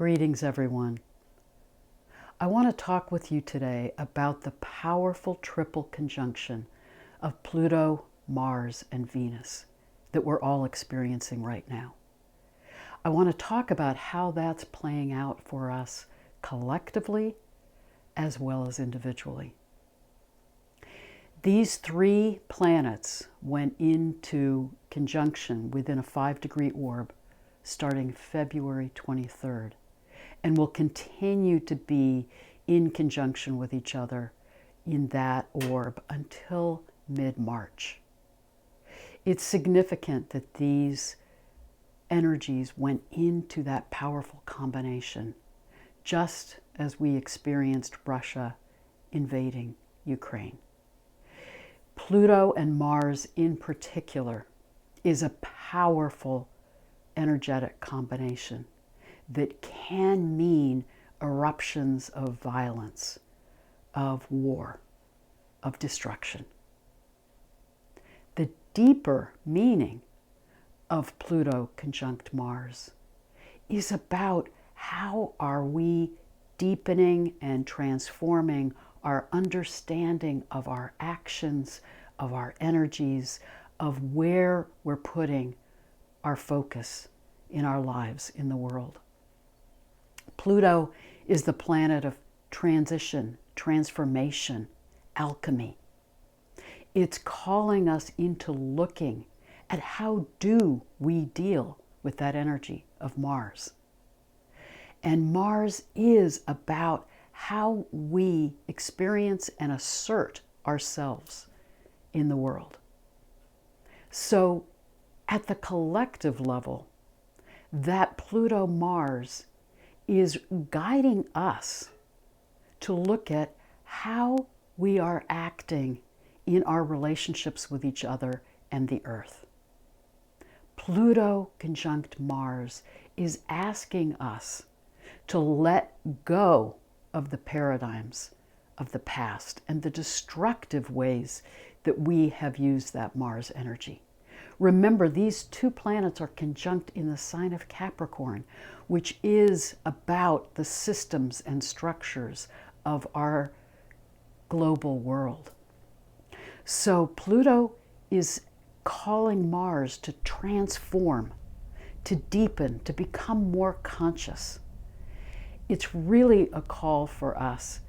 Greetings, everyone. I want to talk with you today about the powerful triple conjunction of Pluto, Mars, and Venus that we're all experiencing right now. I want to talk about how that's playing out for us collectively as well as individually. These three planets went into conjunction within a 5-degree orb starting February 23rd, and will continue to be in conjunction with each other in that orb until mid-March. It's significant that these energies went into that powerful combination, just as we experienced Russia invading Ukraine. Pluto and Mars in particular is a powerful energetic combination that can mean eruptions of violence, of war, of destruction. The deeper meaning of Pluto conjunct Mars is about how are we deepening and transforming our understanding of our actions, of our energies, of where we're putting our focus in our lives, in the world. Pluto is the planet of transition, transformation, alchemy. It's calling us into looking at how do we deal with that energy of Mars. And Mars is about how we experience and assert ourselves in the world. So at the collective level, that Pluto-Mars is guiding us to look at how we are acting in our relationships with each other and the Earth. Pluto conjunct Mars is asking us to let go of the paradigms of the past and the destructive ways that we have used that Mars energy. Remember, these two planets are conjunct in the sign of Capricorn, which is about the systems and structures of our global world. So Pluto is calling Mars to transform, to deepen, to become more conscious. It's really a call for us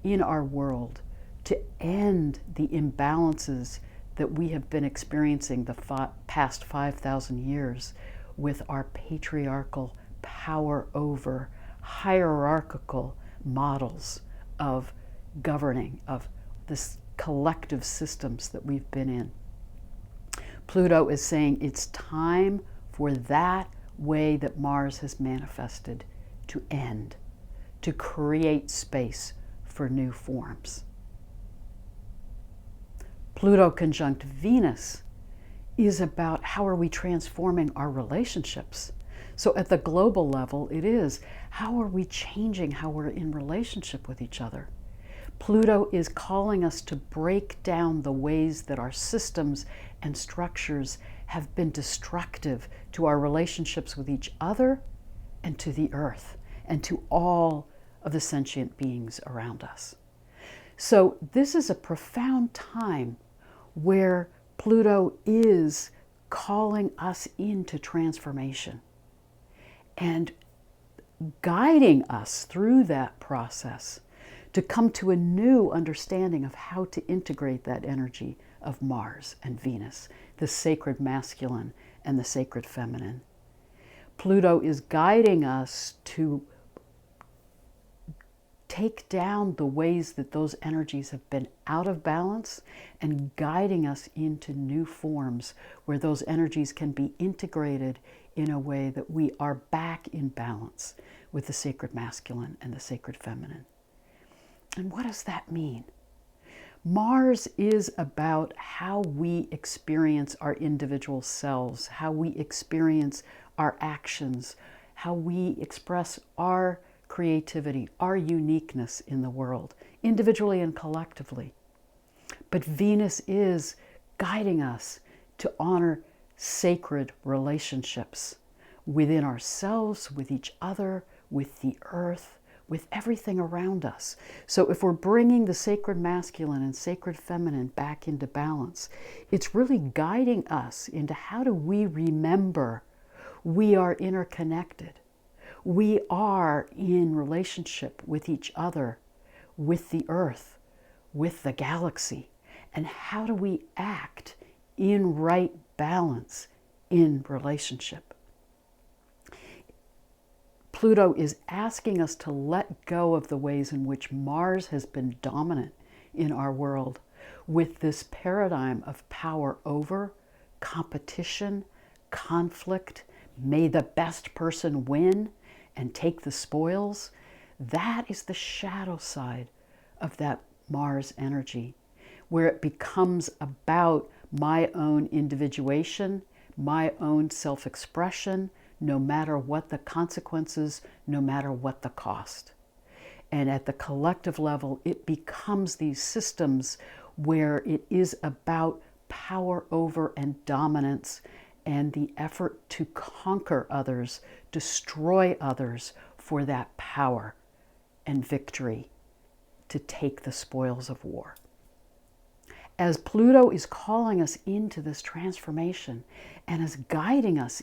in our world to end the imbalances that we have been experiencing the past 5,000 years with our patriarchal power over hierarchical models of governing, of this collective systems that we've been in. Pluto is saying it's time for that way that Mars has manifested to end, to create space for new forms. Pluto conjunct Venus is about how are we transforming our relationships. So at the global level, it is how are we changing how we're in relationship with each other. Pluto is calling us to break down the ways that our systems and structures have been destructive to our relationships with each other and to the Earth and to all of the sentient beings around us. So this is a profound time where Pluto is calling us into transformation and guiding us through that process to come to a new understanding of how to integrate that energy of Mars and Venus, the sacred masculine and the sacred feminine. Pluto is guiding us to take down the ways that those energies have been out of balance and guiding us into new forms where those energies can be integrated in a way that we are back in balance with the sacred masculine and the sacred feminine. And what does that mean? Mars is about how we experience our individual selves, how we experience our actions, how we express our creativity, our uniqueness in the world, individually and collectively. But Venus is guiding us to honor sacred relationships within ourselves, with each other, with the earth, with everything around us. So if we're bringing the sacred masculine and sacred feminine back into balance, it's really guiding us into how do we remember we are interconnected. We are in relationship with each other, with the earth, with the galaxy. And how do we act in right balance in relationship? Pluto is asking us to let go of the ways in which Mars has been dominant in our world, with this paradigm of power over, competition, conflict, may the best person win and take the spoils. That is the shadow side of that Mars energy, where it becomes about my own individuation, my own self-expression, no matter what the consequences, no matter what the cost. And at the collective level, it becomes these systems where it is about power over and dominance and the effort to conquer others, destroy others for that power and victory, to take the spoils of war. As Pluto is calling us into this transformation and is guiding us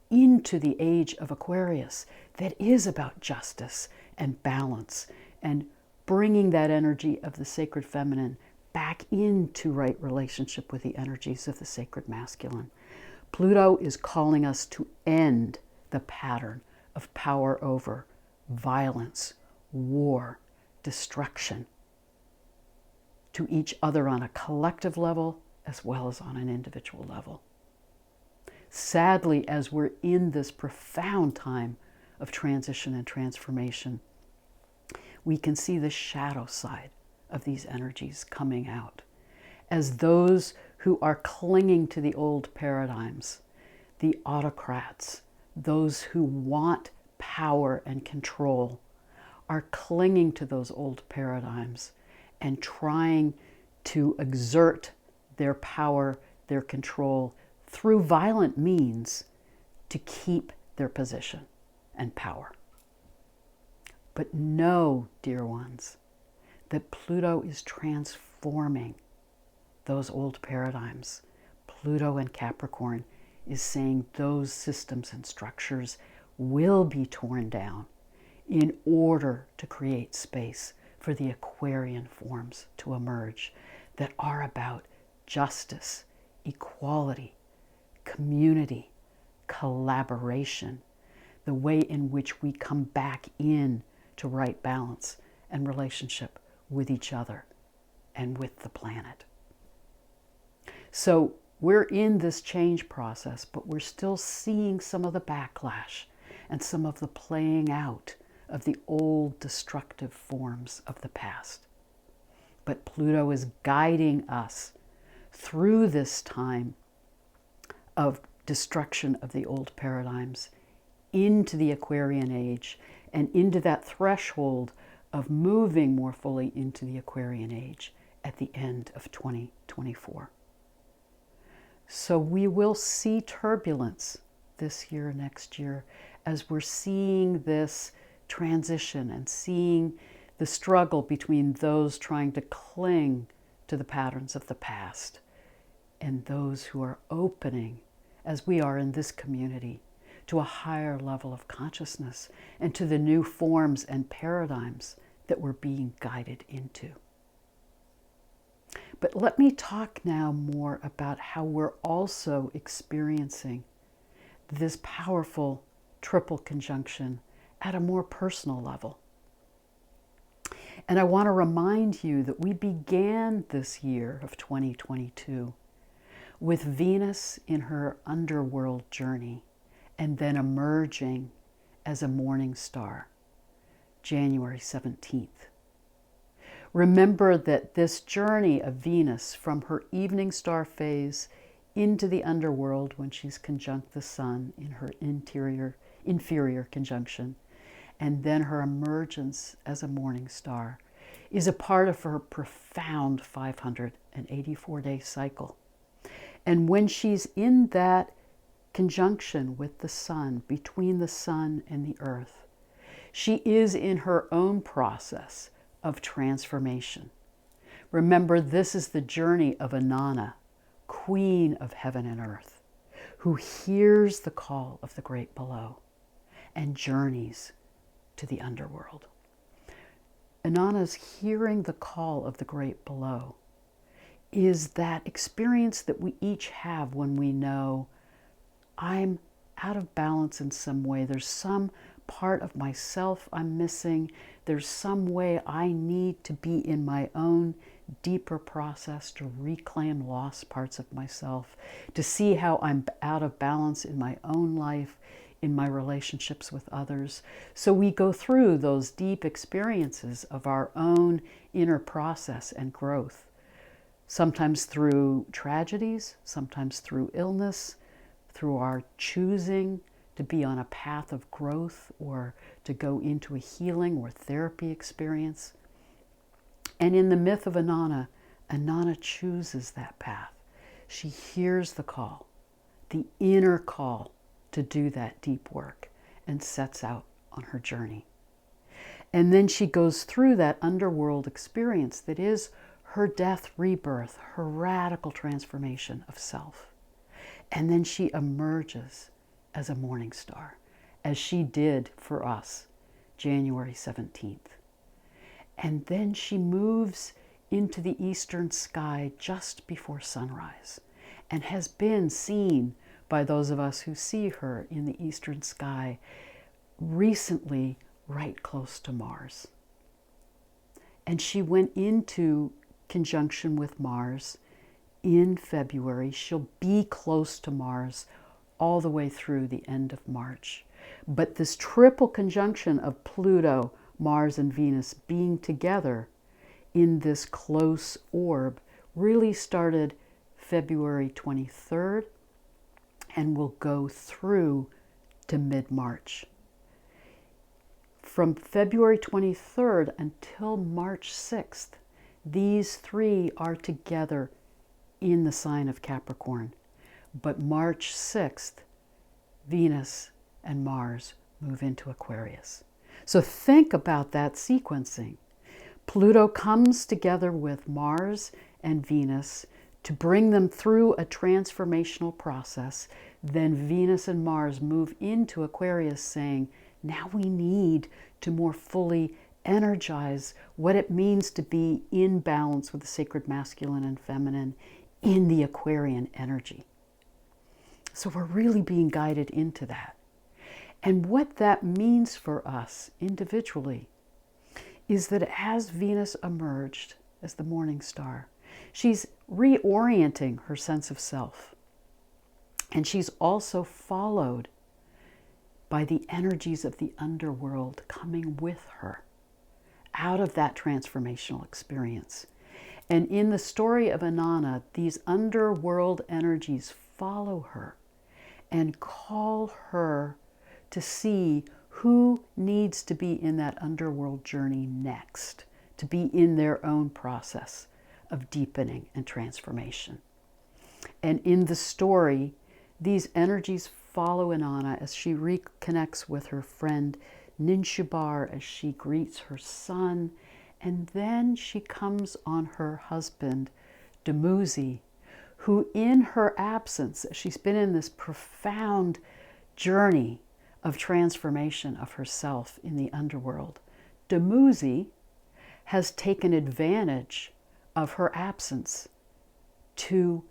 into the age of Aquarius that is about justice and balance and bringing that energy of the sacred feminine back into right relationship with the energies of the sacred masculine. Pluto is calling us to end the pattern of power over, violence, war, destruction to each other on a collective level as well as on an individual level. Sadly, as we're in this profound time of transition and transformation, we can see the shadow side of these energies coming out as those who are clinging to the old paradigms, the autocrats, those who want power and control, are clinging to those old paradigms and trying to exert their power, their control through violent means to keep their position and power. But know, dear ones, that Pluto is transforming those old paradigms. Pluto and Capricorn is saying those systems and structures will be torn down in order to create space for the Aquarian forms to emerge that are about justice, equality, community, collaboration, the way in which we come back in to right balance and relationship with each other and with the planet. So we're in this change process, but we're still seeing some of the backlash and some of the playing out of the old destructive forms of the past. But Pluto is guiding us through this time of destruction of the old paradigms into the Aquarian age and into that threshold of moving more fully into the Aquarian age at the end of 2024. So we will see turbulence this year, next year, as we're seeing this transition and seeing the struggle between those trying to cling to the patterns of the past and those who are opening, as we are in this community, to a higher level of consciousness and to the new forms and paradigms that we're being guided into. But let me talk now more about how we're also experiencing this powerful triple conjunction at a more personal level. And I want to remind you that we began this year of 2022 with Venus in her underworld journey and then emerging as a morning star, January 17th. Remember that this journey of Venus from her evening star phase into the underworld when she's conjunct the sun in her inferior conjunction, and then her emergence as a morning star, is a part of her profound 584-day cycle. And when she's in that conjunction with the sun, between the sun and the earth, She is in her own process of transformation. Remember, this is the journey of Inanna, queen of heaven and earth, who hears the call of the great below and journeys to the underworld. Inanna's hearing the call of the great below is that experience that we each have when we know I'm out of balance in some way. There's some part of myself I'm missing. There's some way I need to be in my own deeper process to reclaim lost parts of myself, to see how I'm out of balance in my own life, in my relationships with others. So we go through those deep experiences of our own inner process and growth, sometimes through tragedies, sometimes through illness, through our choosing to be on a path of growth or to go into a healing or therapy experience. And in the myth of Inanna, Inanna chooses that path. She hears the call, the inner call to do that deep work, and sets out on her journey. And then she goes through that underworld experience that is her death, rebirth, her radical transformation of self. And then she emerges as a morning star, as she did for us, January 17th. And then she moves into the eastern sky just before sunrise and has been seen by those of us who see her in the eastern sky recently right close to Mars. And she went into conjunction with Mars in February. She'll be close to Mars all the way through the end of March. But this triple conjunction of Pluto, Mars, and Venus being together in this close orb really started February 23rd and will go through to mid-March. From February 23rd until March 6th, these three are together in the sign of Capricorn. But March 6th, Venus and Mars move into Aquarius. So think about that sequencing. Pluto comes together with Mars and Venus to bring them through a transformational process. Then Venus and Mars move into Aquarius saying, now we need to more fully energize what it means to be in balance with the sacred masculine and feminine in the Aquarian energy. So we're really being guided into that. And what that means for us individually is that as Venus emerged as the morning star, she's reorienting her sense of self. And she's also followed by the energies of the underworld coming with her out of that transformational experience. And in the story of Inanna, these underworld energies follow her and call her to see who needs to be in that underworld journey next, to be in their own process of deepening and transformation. And in the story, these energies follow Inanna as she reconnects with her friend Ninshubar, as she greets her son, and then she comes on her husband, Dumuzi, who in her absence, she's been in this profound journey of transformation of herself in the underworld. Dumuzi has taken advantage of her absence to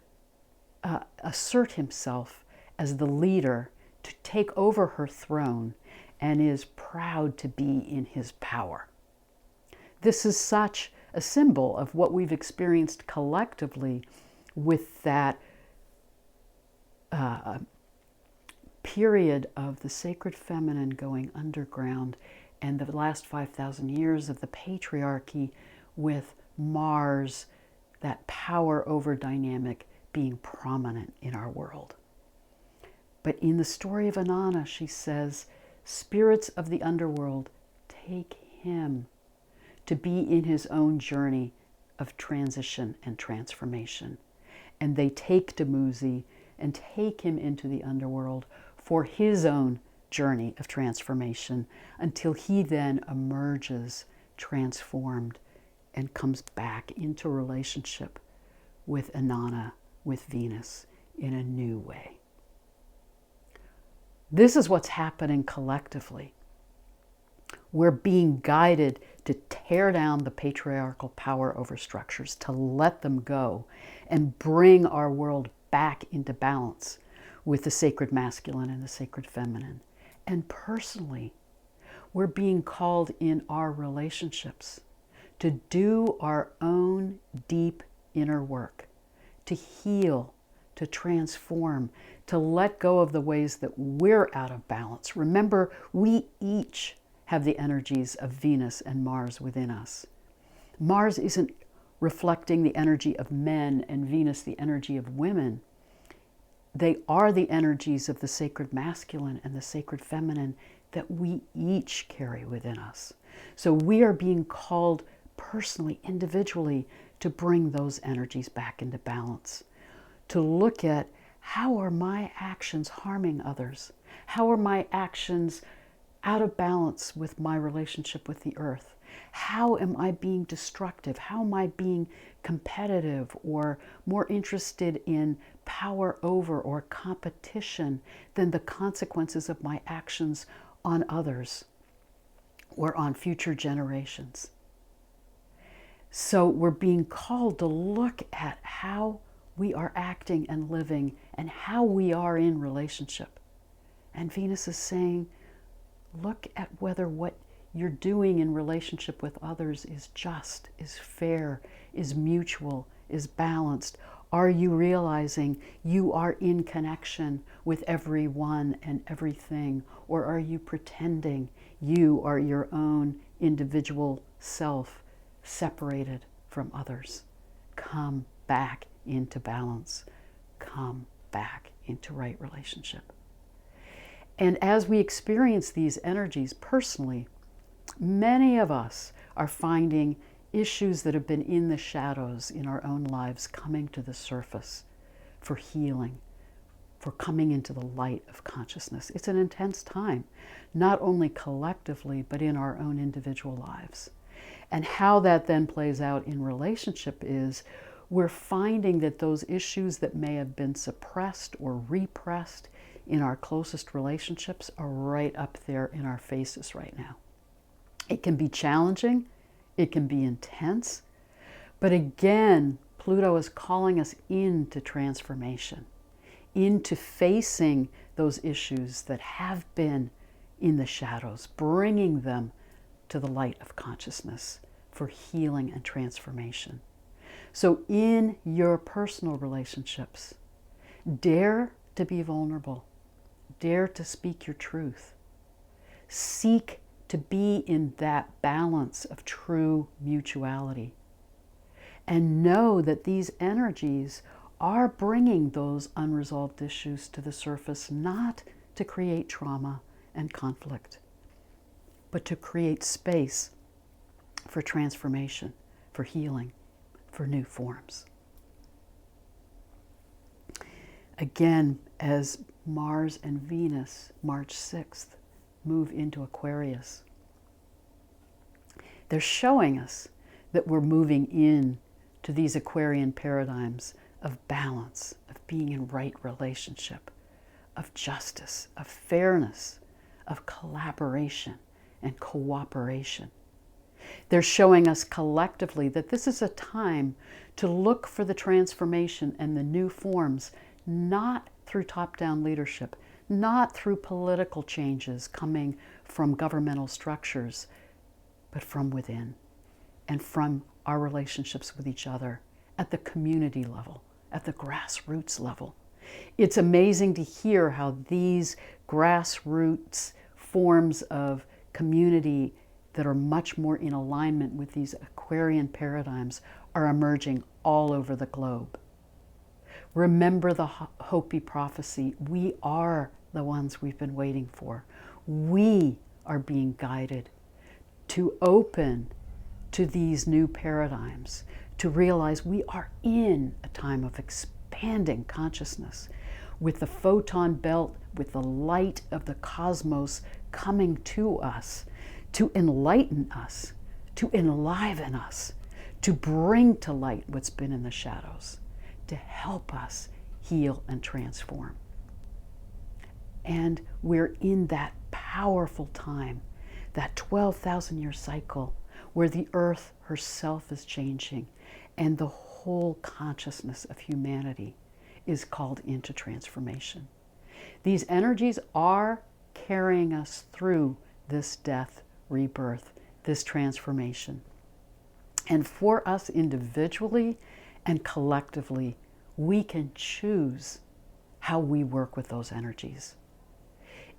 assert himself as the leader, to take over her throne, and is proud to be in his power. This is such a symbol of what we've experienced collectively with that period of the sacred feminine going underground and the last 5,000 years of the patriarchy with Mars, that power over dynamic, being prominent in our world. But in the story of Inanna, she says, spirits of the underworld, take him to be in his own journey of transition and transformation. And they take Dumuzi and take him into the underworld for his own journey of transformation until he then emerges transformed and comes back into relationship with Inanna, with Venus, in a new way. This is what's happening collectively. We're being guided to tear down the patriarchal power over structures, to let them go and bring our world back into balance with the sacred masculine and the sacred feminine. And personally, we're being called in our relationships to do our own deep inner work, to heal, to transform, to let go of the ways that we're out of balance. Remember, we each have the energies of Venus and Mars within us. Mars isn't reflecting the energy of men and Venus the energy of women. They are the energies of the sacred masculine and the sacred feminine that we each carry within us. So we are being called personally, individually, to bring those energies back into balance, to look at how are my actions harming others? How are my actions out of balance with my relationship with the earth? How am I being destructive? How am I being competitive or more interested in power over or competition than the consequences of my actions on others or on future generations? So we're being called to look at how we are acting and living and how we are in relationship. And Venus is saying, look at whether what you're doing in relationship with others is just, is fair, is mutual, is balanced. Are you realizing you are in connection with everyone and everything? Or are you pretending you are your own individual self, separated from others? Come back into balance. Come back into right relationship. And as we experience these energies personally, many of us are finding issues that have been in the shadows in our own lives coming to the surface for healing, for coming into the light of consciousness. It's an intense time, not only collectively, but in our own individual lives. And how that then plays out in relationship is we're finding that those issues that may have been suppressed or repressed in our closest relationships are right up there in our faces right now. It can be challenging, it can be intense, but again, Pluto is calling us into transformation, into facing those issues that have been in the shadows, bringing them to the light of consciousness for healing and transformation. So in your personal relationships, dare to be vulnerable. Dare to speak your truth. Seek to be in that balance of true mutuality. And know that these energies are bringing those unresolved issues to the surface, not to create trauma and conflict, but to create space for transformation, for healing, for new forms. Again, as Mars and Venus, March 6th, move into Aquarius, they're showing us that we're moving in to these Aquarian paradigms of balance, of being in right relationship, of justice, of fairness, of collaboration and cooperation. They're showing us collectively that this is a time to look for the transformation and the new forms, not through top-down leadership, not through political changes coming from governmental structures, but from within and from our relationships with each other at the community level, at the grassroots level. It's amazing to hear how these grassroots forms of community that are much more in alignment with these Aquarian paradigms are emerging all over the globe. Remember the Hopi prophecy. We are the ones we've been waiting for. We are being guided to open to these new paradigms, to realize we are in a time of expanding consciousness with the photon belt with the light of the cosmos coming to us, to enlighten us, to enliven us, to bring to light what's been in the shadows, to help us heal and transform. And we're in that powerful time, that 12,000-year cycle, where the earth herself is changing and the whole consciousness of humanity is called into transformation. These energies are carrying us through this death, rebirth, this transformation. And for us individually and collectively, we can choose how we work with those energies.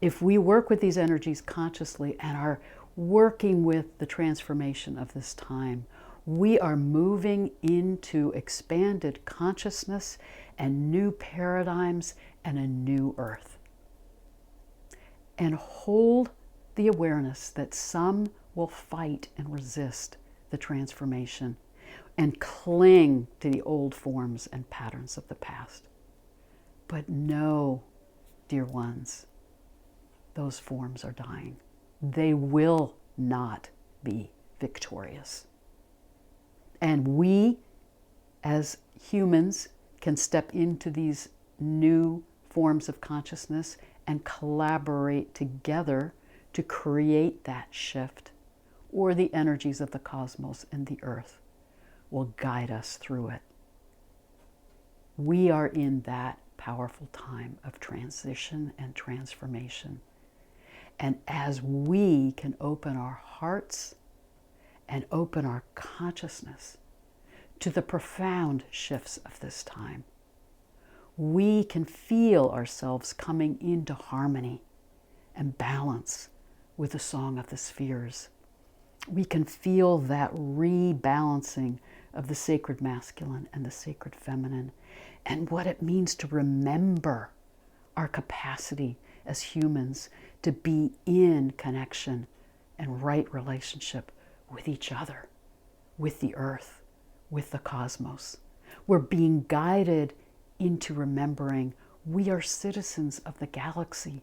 If we work with these energies consciously and are working with the transformation of this time, we are moving into expanded consciousness and new paradigms and a new earth. And hold the awareness that some will fight and resist the transformation and cling to the old forms and patterns of the past. But know, dear ones, those forms are dying. They will not be victorious. And we, as humans, can step into these new forms of consciousness and collaborate together to create that shift, or the energies of the cosmos and the earth will guide us through it. We are in that powerful time of transition and transformation. And as we can open our hearts and open our consciousness to the profound shifts of this time, we can feel ourselves coming into harmony and balance with the song of the spheres. We can feel that rebalancing of the sacred masculine and the sacred feminine, and what it means to remember our capacity as humans to be in connection and right relationship with each other, with the earth, with the cosmos. We're being guided into remembering we are citizens of the galaxy.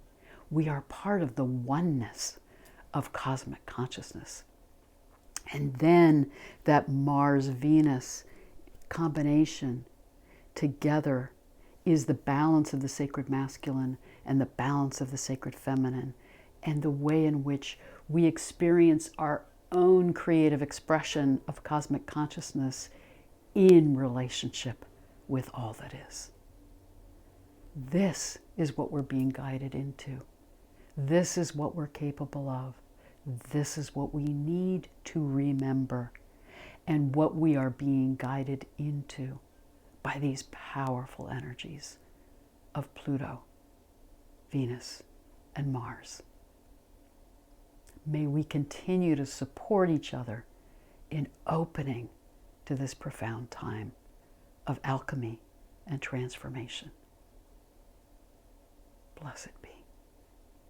We are part of the oneness of cosmic consciousness. And then that Mars-Venus combination together is the balance of the sacred masculine and the balance of the sacred feminine, and the way in which we experience our own creative expression of cosmic consciousness in relationship with all that is. This is what we're being guided into. This is what we're capable of. This is what we need to remember, and what we are being guided into by these powerful energies of Pluto, Venus, and Mars. May we continue to support each other in opening to this profound time of alchemy and transformation. Blessed be.